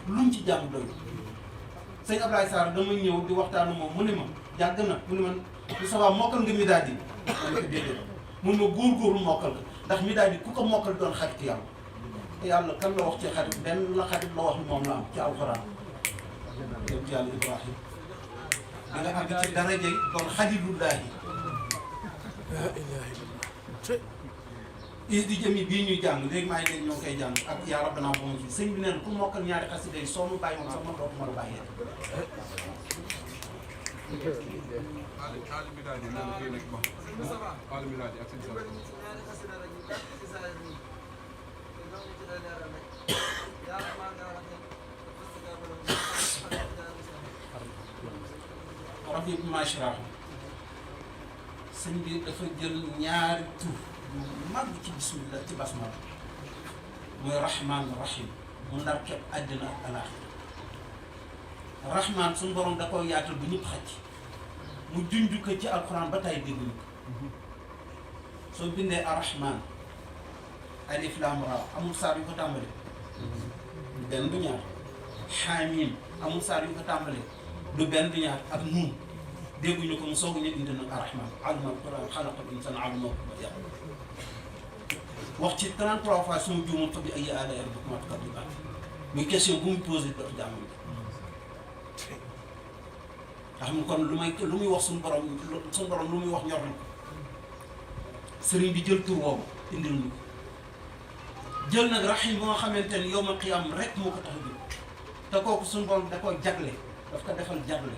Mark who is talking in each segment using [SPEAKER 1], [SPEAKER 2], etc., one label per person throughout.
[SPEAKER 1] luñ ci jàng doy sëñ Ablaye Sarr dama ñëw di waxtaanu moom mu ne ma yàgg na mu ne man lu sa waa mokkal nga midaadi ma ne ko déedéet mun ma góorgóorlu mokkal nga ndax midaadi ku ko mokkal doon xarit yàlla te yàlla kan la wax ci xarit benn la xarit la wax ni moom la am ci alxuraan yow ci yàlla Ibrahim da nga àgg ci daraja doon xalilullaahi is di jëmi bii ñuy jàng léegi maa ngi dégg ñoo koy jàng ak yaa rabbana bo fi sëñ bi neen ku mokkal ñaari xasida yi soo ma bàyyi woon sax man dootuma la bàyyee rabbi mashra sëñ bi dafa jël ñaari tur mag ci bismillah ci basmala mooy rahman rahim mu ndar képp àddina ak alaaxira rahman suñu borom da koy yaatal bu ñëpp xaj mu junj ko ci alquran ba tay dégguñu ko soo bindee arrahman alif lam ra amul saar yu ko tàmbale du benn du ñaar xaamim amul saar yu ko tàmbale du benn du ñaar ak nuun dégguñu ko mu soog ñu indi nag arrahman allama alquran xalaqal insana allamahu al-bayan wax ci 33 fois su ma juumul fa bi ay aalaa'i rabbikumaa tukazzibaan muy question bu muy posé dafa jàmm nga xam ne kon lu muy wax suñu borom lu muy wax ñor na ko sëriñ bi jël tur woowu indil ñu ko jël nag rahim ba nga xamante ni yawmal qiyaam rek moo ko tax a jóg te kooku suñu borom da koy jagle daf ko defal jagle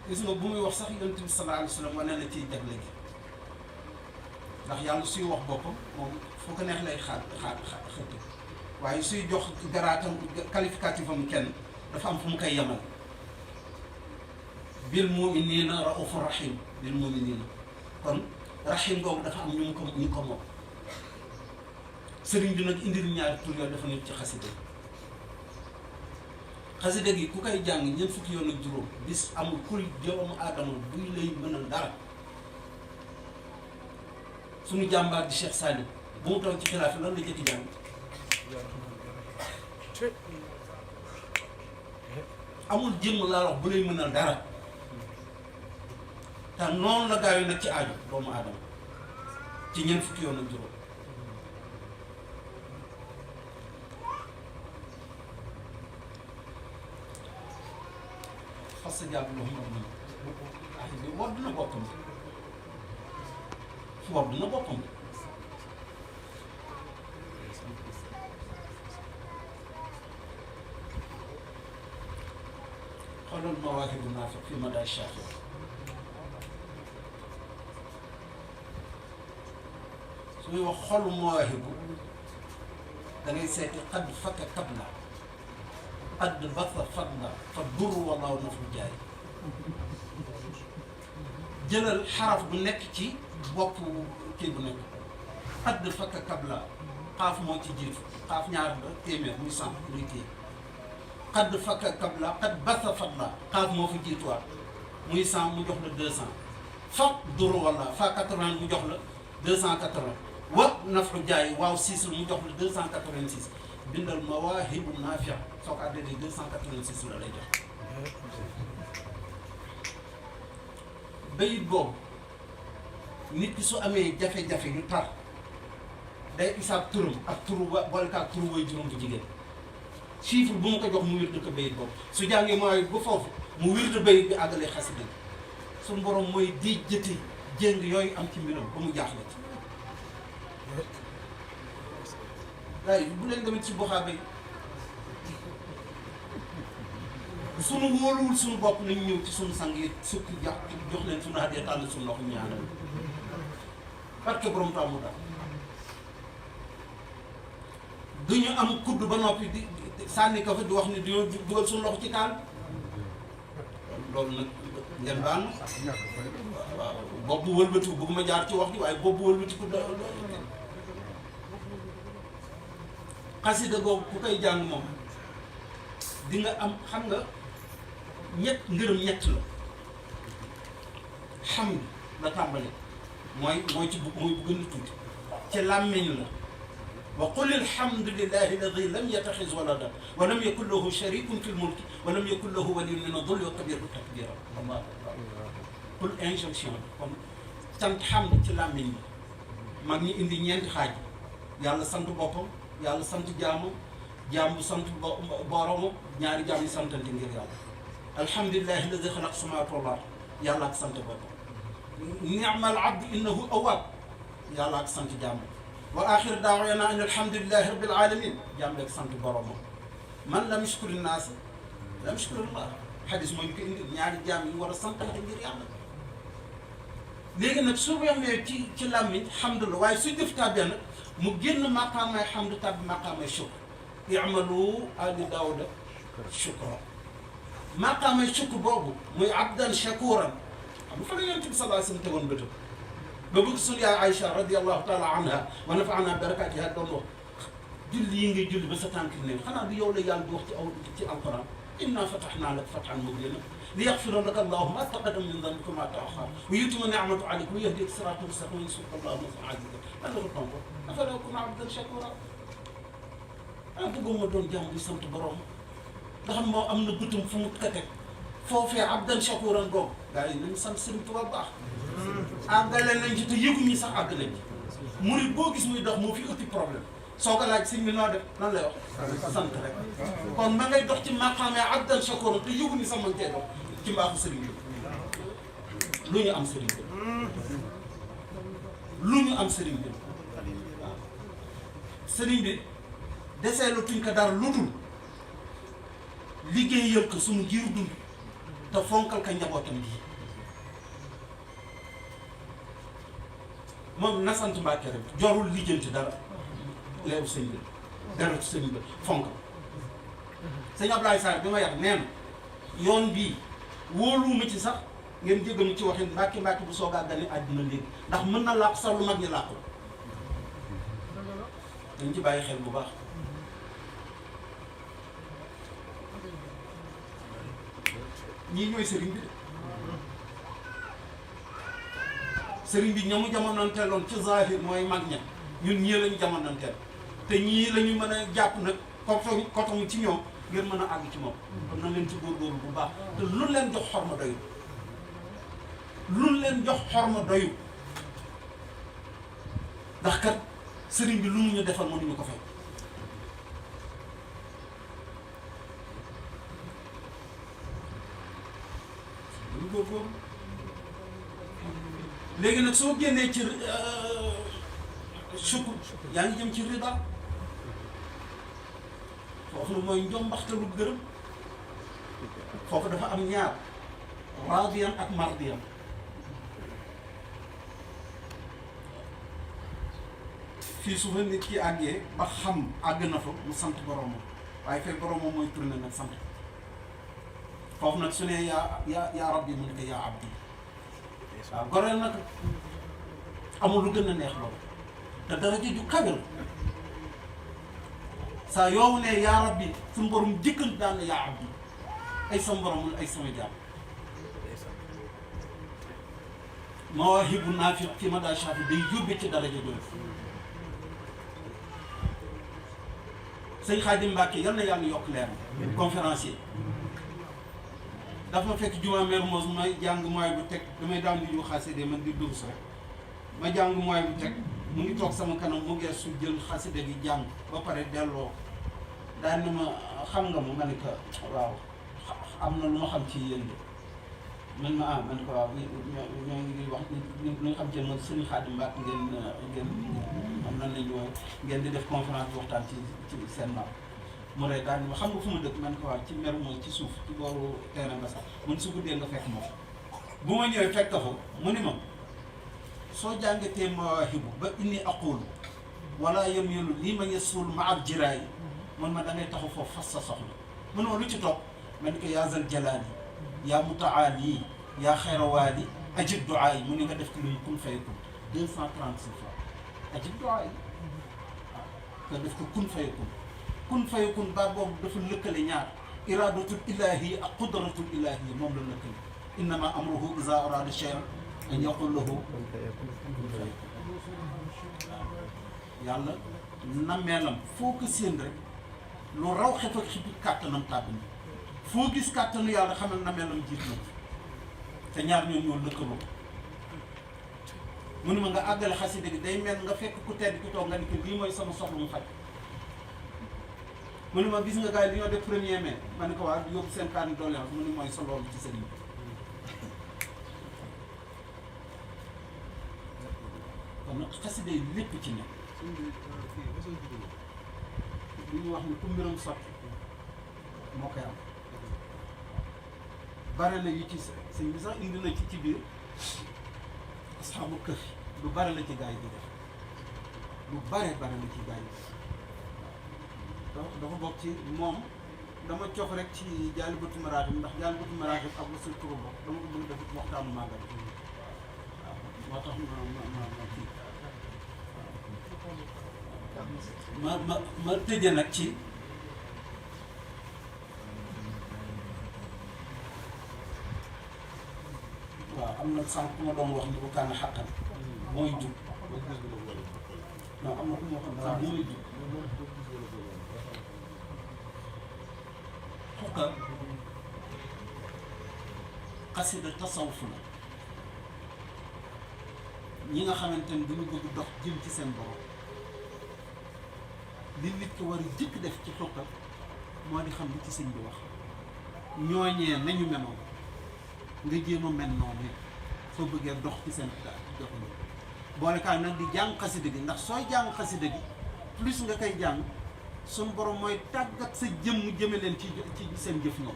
[SPEAKER 1] gis nga bu muy wax sax yonent bi sallallahu alayhi wa sallam wane na ciy jagle gi ndax yàlla suy wax boppam moom foo ko neex lay xëtt waaye suy jox garaatam qualificatif am kenn dafa am fu mu koy yemal bil mu'minina raufur rahim bil mu'minina kon rahim googu dafa am ñu ko moom sëriñ bi nag indil ñaari tur yooyu dafa nekk ci xasida xasida gi ku koy jàng ñeent fukki yoon ak juróom bis amul kuy doomu aadama buy lay mënal dara suñu jàmbaar di Cheikh Salim bu mu toog ci xilaafi lan la jëkki jàng amul jëmm laa wax bu lay mënal dara te noonu la gaaw yi nag ci aaju doomu aadama ci ñeent fukki yoon ak juróom fas sa jàpp loo xam ne bi wodd na boppam wodd na boppam xoolal mawaahibu naafi fi madaa shaafi su ñuy wax xolu mawaahibu da ngay seeti xadd fakka kabla xadd basa fadla fa dur wallaahu nafu jaay jëlal xaraf bu nekk ci bopp kii bu nekk xadd fakka kabla xaaf moo ci jiitu xaaf ñaar ba téeméer muy cent muy kii xadd fakka kabla xadd basa fadla xaaf moo fi jiituwaat muy 100 mu jox la 200 fa dur wallaahu fa 80 mu jox la 280 wa nafu jaay waaw 6 mu jox la 286 bindal mawaahibu naafi soo ko àddee 286 la lay jox bayit boobu nit ki su amee jafe-jafe yu tar day isaab turam ak turu boole ko ak turu way juróom bu jigéen chiffre bu mu ko jox mu wirdu ko bayit boobu su jàngee mawaahib ba foofu mu wirdu bayit bi àggalee xasida suñu borom mooy di jëti jéng yooyu am ci mbiram ba mu jaaxle ci waaye bu leen demee ci buxaaba yi sunu wóoluwul suñu bopp nañ ñëw ci suñu sang yi sukk jox leen suñu hadiya tànn suñu loxo ñaanal parce que borom taamu daal duñu am kudd ba noppi di sànni ko fa di wax ni dañoo dugal suñu loxo ci taal loolu nag ngeen baal na waaw boobu wëlbatiku bëgguma jaar ci wax ji waaye boobu wëlbatiku xasida googu ku koy jàng moom di nga am xam nga ngërëm ñett la xam la tàmbali mooy ci mooy bu gën a tuuti ci làmmiñ la wa qul alhamdulillahi alladi lam yattaxiz walada wa lam yakun lahu sharikun fi lmulki wa lam yakun lahu waliyyun min adulli wa kabbirhu takbira. allahu akbar. pour injonction bi kon sant xam ci làmmiñ bi mag ñi indi ñeenti xaaj yàlla sant boppam yàlla sant jaamam jaam bu sant boromam ñaari jaam yi santante ngir yàlla. alhamdulillahi alladi xalaq samawati wal ard yàlla ak sant boppam. ni'mal abdu innahu awwab yàlla ak sant jaam. wa axir daawana an alhamdulillahi rabbil alamin jaam ak sant boromam. man lam yashkuri naas lam yashkuri llah xadis mooy ñu ko indi ñaari jaam yi war a santante ngir yàlla. léegi nag su yemee ci làmmiñ alhamdulilah waaye su jëf tàbbee nag mu génn maqaamay hamdu tàbbi maqaamay shukr. i'malu ali daawuda shukra. maqaamay shukr boobu muy abdan shakuran xam nga fa la yonent bi sallallahu alayhi wa sallam tegoon bëtam ba bëgg suñu yaay Aïcha radiyallahu taala anha wa nafa'ana barakaatiha doon wax julli yi ngay julli ba sa tànk ne xanaa du yow la yàlla di wax ci alquran inna fatahna laka fathan mubina liyaghfira laka allahu ma taqaddama min dhanbika wa ma ta'akhkhara wa yutimma ni'matahu alayka wa yahdika siratan mustaqiman wa yansuruka allahu nasran azizan lan la ko tontu afala yakunu abdan shakura bëgguma doon jàmm di sant borom nga xam moo am na bëtum fu mu ko teg foofee abdan shakuran googu gars yi nañu sant Sëriñ Tuubaa baax àggale nañ ci te yëguñu sax àgg nañ ci murid boo gis muy dox moo fi ëtti problème soo ko laaj sëñ bi noo def lan lay wax sant rek kon ma ngay dox ci maqaame abdan shakuran te yëguñu sax man cee dox ci mbaaxu sëriñ bi lu ñu am sëriñ bi lu ñu am sëriñ bi waaw sëriñ bi deseelu tuñ ko dara lu dul liggéeyal ko suñu giiru dund te fonkal ka njabootam bi moom na sant Mbàkke rek jorul lijjanti dara leeru sëñ bi dara ci sëñ bi fonk sëñ Ablaye Sarr bi ma yàq nee na yoon bii wóoluwuma ci sax ngeen jéggamu ci waxin Mbàkke bu soogaa gane àddina léegi ndax mën na làqu sax lu mag ñi làqu dañ ci bàyyi xel bu baax ñii ñooy sëriñ bi de sëriñ bi ñamu jamononteeloon ci zahir mooy mag ña ñun ñii lañu jamonoonteel te ñii la ñu mën a jàpp nag kotoŋ ci ñoom ngir mën a àgg ci moom kon na leen ci góorgóorlu bu baax te lu leen jox xorma doyu lu leen jox xorma doyu ndax kat sëriñ bi lu mu ñu defal mënuñu ko fay lu góorgóorlu léegi nag soo génnee ci sukkur yaa ngi jëm ci rida foofu nag mooy njombaxtalu gërëm foofu dafa am ñaar raadiyan ak mardiyan fii su fa nit ki àggee ba xam àgg na fa mu sant boromam waaye fekk boromam mooy tourné nag sant foofu nag su ne yaa rabbi mu ne ko yaa abdi waaw goreel nag amul lu gën a neex loolu te dara ju kawe la saa yow ne yaa rabbi suñu borom jëkkal daan na yaa abdi ay sama borom ay sama jaam mawaahibu naafi fi mada shafi day yóbbe ci daraja jooju sëñ Xaadim Mbàkke yal na yàlla yokk leer conférencier dafa ma fekk juma Mermoz may jàng mooy bu teg damay daan di ñu xaside man di dugg rek ma jàng mooy bu teg mu ngi toog sama kanam mu geesu jël xaside gi jàng ba pare delloo daan na ma xam nga ma ne ko waaw am na lu ma xam ci yéen de man ma man ko waaw ñoo ngi wax lu nga xam ci yéen man sëñ Xaadim Mbàkke ngeen am nan lañu wooye ngeen di def conférence bi waxtaan ci seen maam mu rey daal ma xam nga fu ma dëkk man ko waaw ci Mermoz ci suuf ci booru terrain ba sax man su guddee nga fekk ma bu ma ñëwee fekk fa mu ni ma soo jàngatee mawaahibu ba inni aqulu wala yamilu lii ma yesul ma ab jiraay man ma da ngay taxu foofu fas sa soxla mu ne ma lu ci topp ma ni ko yaa zal jalaali yaa mutaali yaa xayrawaali ajib duaa yi mu ne nga def ci lu ñu kun fayakun 236 fois ajib duaa yi waaw nga def ko kun fayakun kun fayakun baat boobu dafa lëkkale ñaar iradatul ilahi ak qudratul ilahi moom la lëkkale innama amruhu iza arada shay'an an yaqul lahu kun fayakun waaw yàlla nameelam foo ko séen rek lu raw xef ak xippi kàttanam tàbbi na foo gis kàttanu yàlla xamal nameelam jiit na te ñaar ñoom ñoo lëkkaloo mu ne ma nga àggale xasida gi day mel nga fekk ku tedd ki toog nga ni ko lii mooy sama soxla mu faj mu ne ma gis nga gars yi li ñoo def 1er mai ma ne ko waa yóbbu seen carnet doléance mu ne mooy sa loolu ci sëriñ bi kon nag xasida yi lépp ci nekk li ñu wax ni ku mbiram sotti moo koy am bare na yu ci sëñ bi sax indi na ci biir asxaabu këf lu bare la ci gars yi di def lu bare la ci gars yi donc dafa bokk ci moom dama cof rek ci Jaalibatu Maraaxib ndax Jaalibatu Maraaxib ak lu sul turu bokk dama ko bëgg def waxtaanu màggal waaw moo tax ma tëje nag ci waaw am na sànq ku ma doon wax ni bu kànn xàqan mooy jub non am na ku ma xam sax mooy jub xuqa xasida tasawuf la ñi nga xamante ni duñu bëgg dox jëm ci seen borom li nit ki war a jëkk def ci xuqa moo di xam li ci sëñ bi wax ñooñee nañu menoon nga jéem a mel noonu soo bëggee dox ci seen dox ni boole kaay nag di jàng xasida gi ndax sooy jàng xasida gi plus nga koy jàng suñu borom mooy tàggat sa jëmm jëme leen ci seen jëf ñoom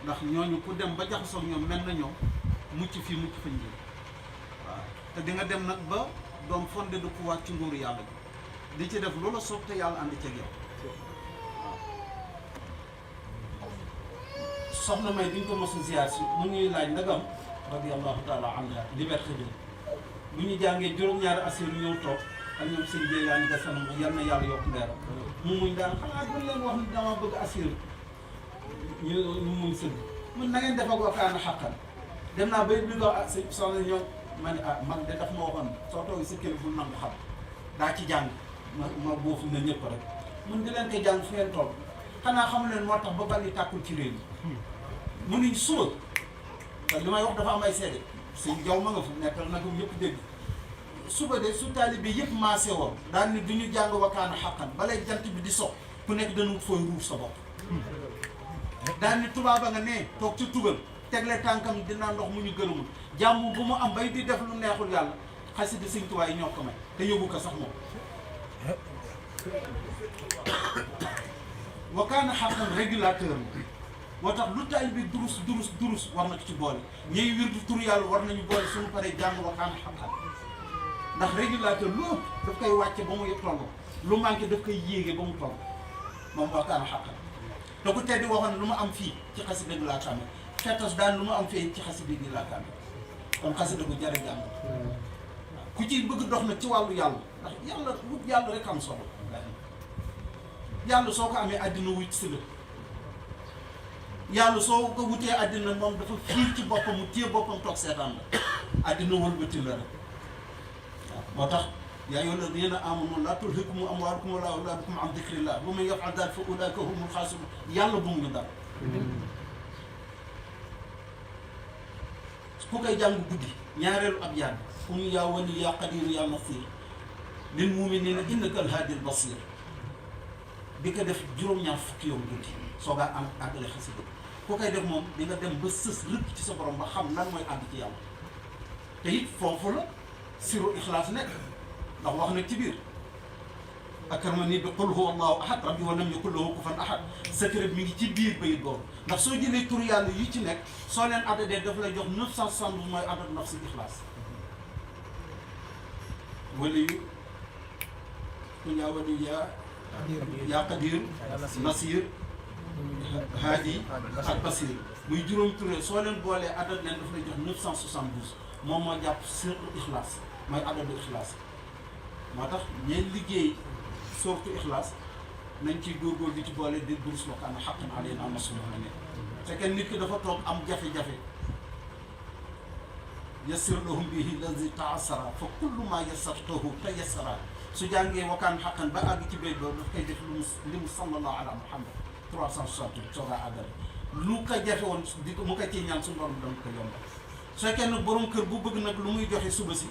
[SPEAKER 1] ndax ñooñu ku dem ba jaxasoo ak ñoom mel na ñoom mucc fii mucc fañ jëm waaw te di nga dem nag ba doom fondé de pouvoir ci nguuru yàlla bi di ci def loola soob te yàlla ànd ceeg yow soxna may diñ ko mos a ziar si mu ñuy laaj ndagam radiyallahu taala anha liberté bi bu ñu jàngee juróom-ñaari assir ñëw toog ak ñoom seen biir yaa ngi desanam yal na yàlla yokk leeram mu muñ daan xanaa buñ leen wax ni dama bëgg assir ñu muñ sëgg mun na ngeen defa ko kaana xàqan dem naa bay bi ko soxna ñoom ma ne man de daf ma waxoon soo toogee sa kër bul nangu xam daa ci jàng ma boofu na ñëpp rek mun di leen ko jàng fu ngeen toog xanaa xamu leen moo tax ba bal yi tàkkul ci réew mi mu ni suba te li may wax dafa am ay seede sëñ jaw ma nga fa nekkal nag ñëpp dégg suba de su taalibe yëpp maasee woon daal ni du ñu jàng wakaana xàqan balay jant bi di sox ku nekk dana fooy ruuf sa bopp daal ni tubaaba nga ne toog ci tugal tegle tànkam dina ndox mu ñu gërëmul jàmm bu mu am bay di def lu neexul yàlla xasida sëñ Tuubaa yi ñoo ko may te yóbbu ko sax moom wakaana xàqan régulateur moo tax lu taalibe bi durus war na ko ci boole ñuy wirdu tur yàlla war nañu boole suñu paree jàng wakaana xàqan ndax régulateur lu ëpp daf koy wàcce ba muy toll lu manqué daf koy yéege ba mu toll moom wakaana xàqan te ku teddi waxoon lu ma am fii ci xasida gi laa tàmme fettas daan lu ma am fii ci xasida gi laa tàmme kon xasida gu jare jàng ku ci bëgg dox nag ci wàllu yàlla ndax yàlla wut yàlla rek am solo yàlla soo ko amee àddina wut si la yàlla soo ko wutee àddina moom dafa fiir ci boppam mu téye boppam toog seetaan la àddina wëlbati la rek waaw moo tax yaa ayyuha lladiina aamanu laa tulhikum amwaalukum wa laa awlaadukum an dikrillah wa man yaf'al zaalika fa ulaa'ika humul xaasiruun yàlla bu mu ñu dal ku koy jàng guddi ñaareelu ab yàgg qum yaa wali yaa qadiir yaa nasiir lil mu'miniina innaka al-haadil basiir bi ko def juróom-ñaar fukki yoon guddi soo gaa am àggale xasida ku koy def moom di nga dem ba sës rëkk ci sa borom ba xam lan mooy àgg ci yàlla te it foofu la siru ixlaas nekk ndax wax na ci biir akramani bi qul huwa allahu ahad rabbi wa lam yakun lahu kufuwan ahad secret mi ngi ci biir bayit boobu ndax soo jëlee tur yàlla yi ci nekk soo leen addadee daf lay jox 972 mooy addad nafsi ixlaas wala yu ku ñaa wali yaa qadir nasir haadi ak basir muy juróom turé soo leen boolee addad leen daf lay jox 972 moom moo jàpp sirru ixlaas mooy addadu ixlaas moo tax ñeen liggéey sortu ixlaas nañ ciy góorgóor di ci boole di durus wakaana xaqan alaynaa nasrul mu'miniin fekkee nit ki dafa toog am jafe-jafe yassir lahum bihi lazi taasara fa kullu ma yassartahu tayassara su jàngee wakaan xaqan ba àgg ci béy boobu daf koy def li mu sallallahu ala muhammad 368 sooga àggale lu ko jafe woon di ko mu ko ciy ñaan suñu borom dama ko yombal su fekkee nag borom kër bu bëgg nag lu muy joxe suba si